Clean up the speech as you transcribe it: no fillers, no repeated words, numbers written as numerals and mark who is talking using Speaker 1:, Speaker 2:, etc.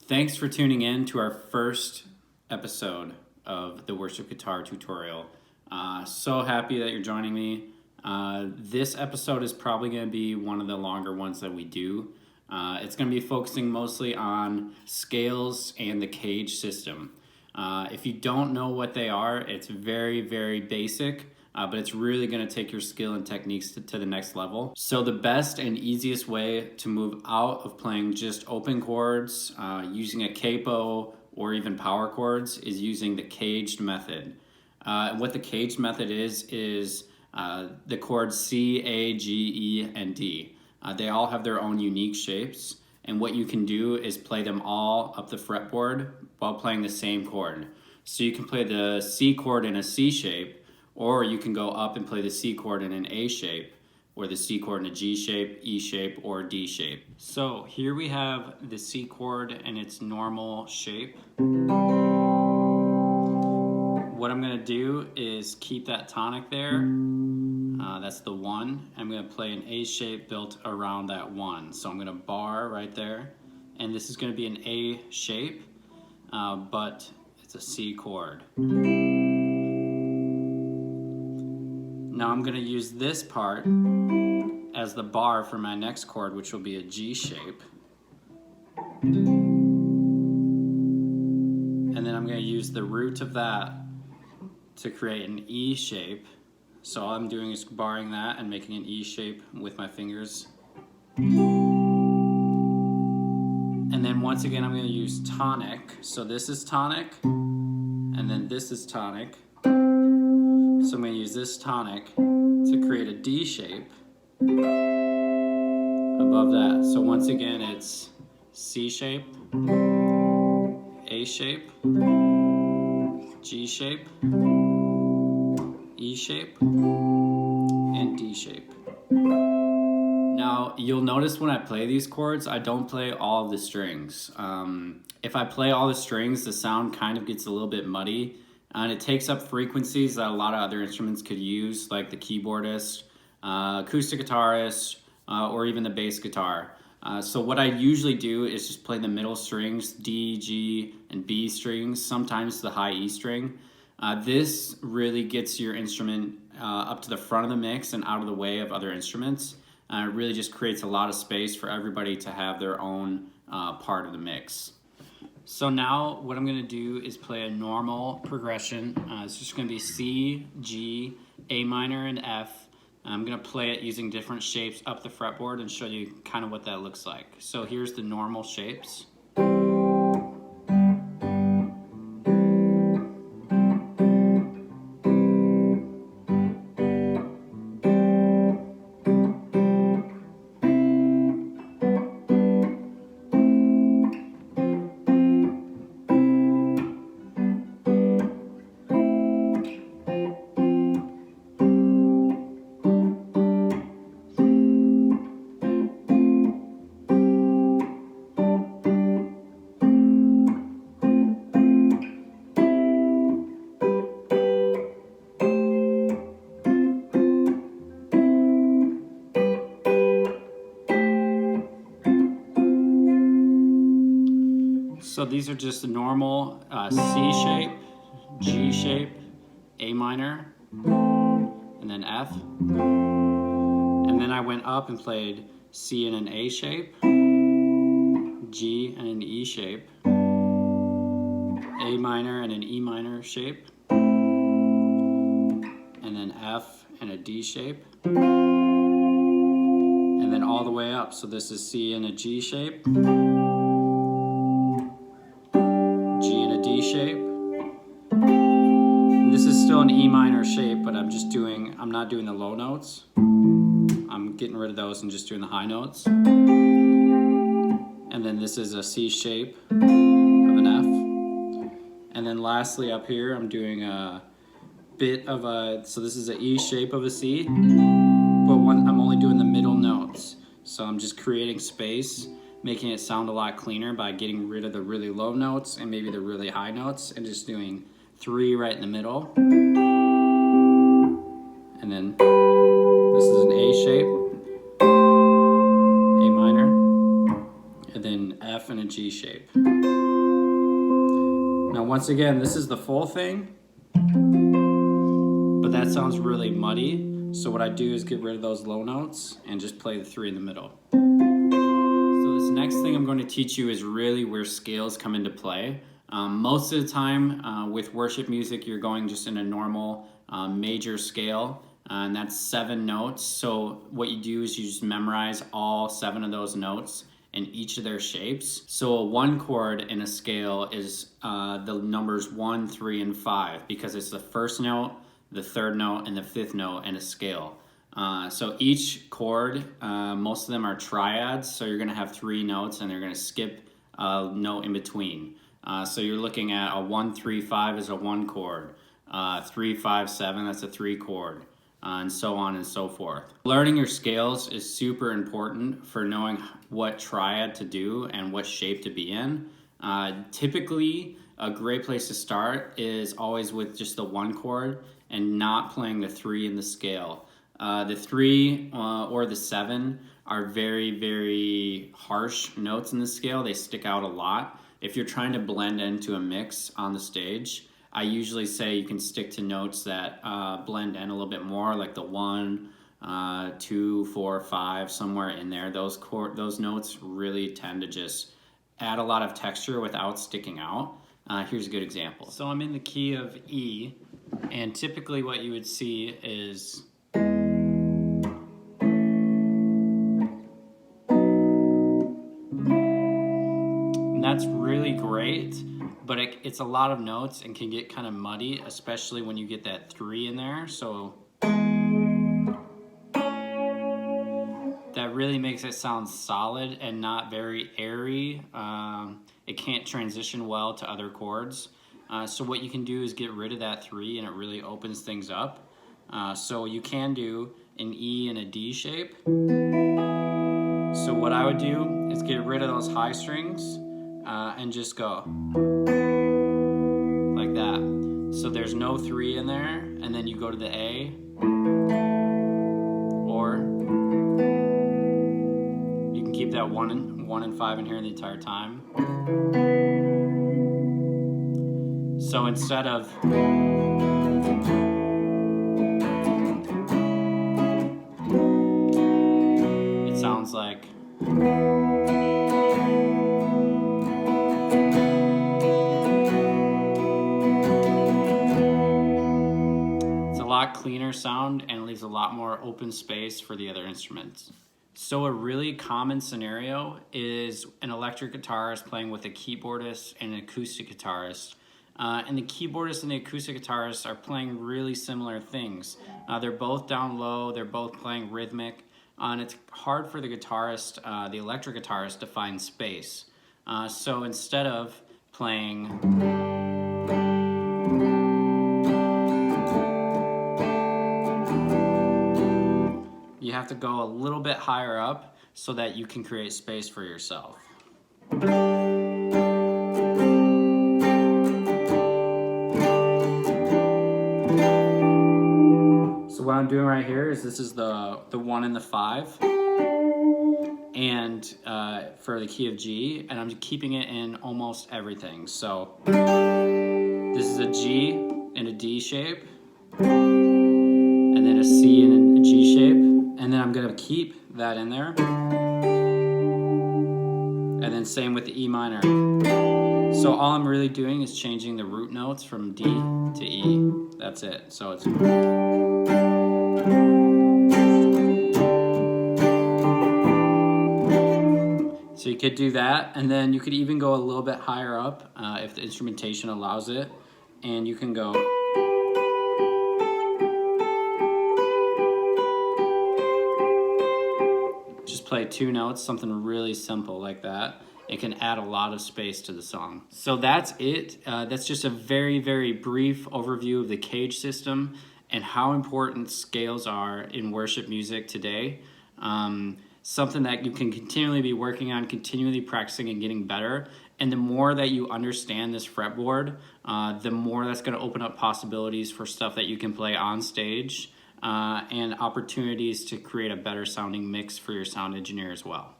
Speaker 1: Thanks for tuning in to our first episode of the Worship Guitar tutorial. So happy that you're joining me. This episode is probably going to be one of the longer ones that we do. It's going to be focusing mostly on scales and the CAGED system. If you don't know what they are, it's very, very basic. But it's really going to take your skill and techniques to the next level. So the best and easiest way to move out of playing just open chords, using a capo or even power chords, is using the CAGED method. What the CAGED method is the chords C, A, G, E, and D. They all have their own unique shapes, and what you can do is play them all up the fretboard while playing the same chord. So you can play the C chord in a C shape, or you can go up and play the C chord in an A shape, or the C chord in a G shape, E shape, or D shape. So here we have the C chord in its normal shape. What I'm gonna do is keep that tonic there. That's the 1. I'm gonna play an A shape built around that 1. So I'm gonna bar right there. And this is gonna be an A shape, but it's a C chord. Now I'm going to use this part as the bar for my next chord, which will be a G shape. And then I'm going to use the root of that to create an E shape. So all I'm doing is barring that and making an E shape with my fingers. And then once again I'm going to use tonic. So this is tonic, and then this is tonic. So I'm going to use this tonic to create a D shape above that. So once again, it's C shape, A shape, G shape, E shape, and D shape. Now, you'll notice when I play these chords, I don't play all of the strings. If I play all the strings, the sound kind of gets a little bit muddy. And it takes up frequencies that a lot of other instruments could use, like the keyboardist, acoustic guitarist, or even the bass guitar. So what I usually do is just play the middle strings, D, G, and B strings, sometimes the high E string. This really gets your instrument up to the front of the mix and out of the way of other instruments. It really just creates a lot of space for everybody to have their own part of the mix. So now what I'm going to do is play a normal progression. It's just going to be C, G, A minor, and F. I'm going to play it using different shapes up the fretboard and show you kind of what that looks like. So here's the normal shapes. So these are just the normal C shape, G shape, A minor, and then F. And then I went up and played C in an A shape, G and an E shape, A minor and an E minor shape, and then F and a D shape, and then all the way up. So this is C in a G shape, shape. This is still an E minor shape, but I'm not doing the low notes. I'm getting rid of those and just doing the high notes. And then this is a C shape of an F. And then lastly up here, I'm doing a bit of so this is an E shape of a C, but I'm only doing the middle notes. So I'm just creating space, making it sound a lot cleaner by getting rid of the really low notes and maybe the really high notes and just doing 3 right in the middle. And then this is an A shape, A minor, and then F and a G shape. Now once again, this is the full thing, but that sounds really muddy. So what I do is get rid of those low notes and just play the 3 in the middle. So this next thing I'm going to teach you is really where scales come into play. Most of the time with worship music, you're going just in a normal major scale, and that's 7 notes. So what you do is you just memorize all 7 of those notes and each of their shapes. So a 1 chord in a scale is the numbers 1, 3, and 5, because it's the first note, the 3rd note, and the 5th note in a scale. So each chord, most of them are triads, so you're gonna have 3 notes and they're gonna skip a note in between. So you're looking at a 1, 3, 5 is a 1 chord, 3, 5, 7, that's a 3 chord, and so on and so forth. Learning your scales is super important for knowing what triad to do and what shape to be in. Typically, a great place to start is always with just the 1 chord and not playing the 3 in the scale. The 3 or the 7 are very, very harsh notes in the scale. They stick out a lot. If you're trying to blend into a mix on the stage, I usually say you can stick to notes that blend in a little bit more, like the 1, 2, 4, 5, somewhere in there. Those notes really tend to just add a lot of texture without sticking out. Here's a good example. So I'm in the key of E, and typically what you would see is that's really great, but it's a lot of notes and can get kind of muddy, especially when you get that 3 in there. So that really makes it sound solid and not very airy. It can't transition well to other chords. So what you can do is get rid of that 3, and it really opens things up. So you can do an E and a D shape. So what I would do is get rid of those high strings and just go like that. So there's no 3 in there, and then you go to the A, or you can keep that 1 and 5 in here the entire time. So instead of it sounds like cleaner sound and leaves a lot more open space for the other instruments. So a really common scenario is an electric guitarist playing with a keyboardist and an acoustic guitarist. And the keyboardist and the acoustic guitarist are playing really similar things. They're both down low, they're both playing rhythmic, and it's hard for the guitarist, the electric guitarist, to find space. So instead of playing you have to go a little bit higher up so that you can create space for yourself. So what I'm doing right here is this is the 1 and the 5, and for the key of G, and I'm keeping it in almost everything. So this is a G in a D shape, and then a C in a G shape. And then I'm going to keep that in there. And then same with the E minor. So all I'm really doing is changing the root notes from D to E. That's it. So it's... So you could do that, and then you could even go a little bit higher up if the instrumentation allows it. And you can go... play 2 notes, something really simple like that. It can add a lot of space to the song. So that's it. That's just a very, very brief overview of the CAGED system and how important scales are in worship music today. Something that you can continually be working on, continually practicing and getting better. And the more that you understand this fretboard, the more that's going to open up possibilities for stuff that you can play on stage. And opportunities to create a better sounding mix for your sound engineer as well.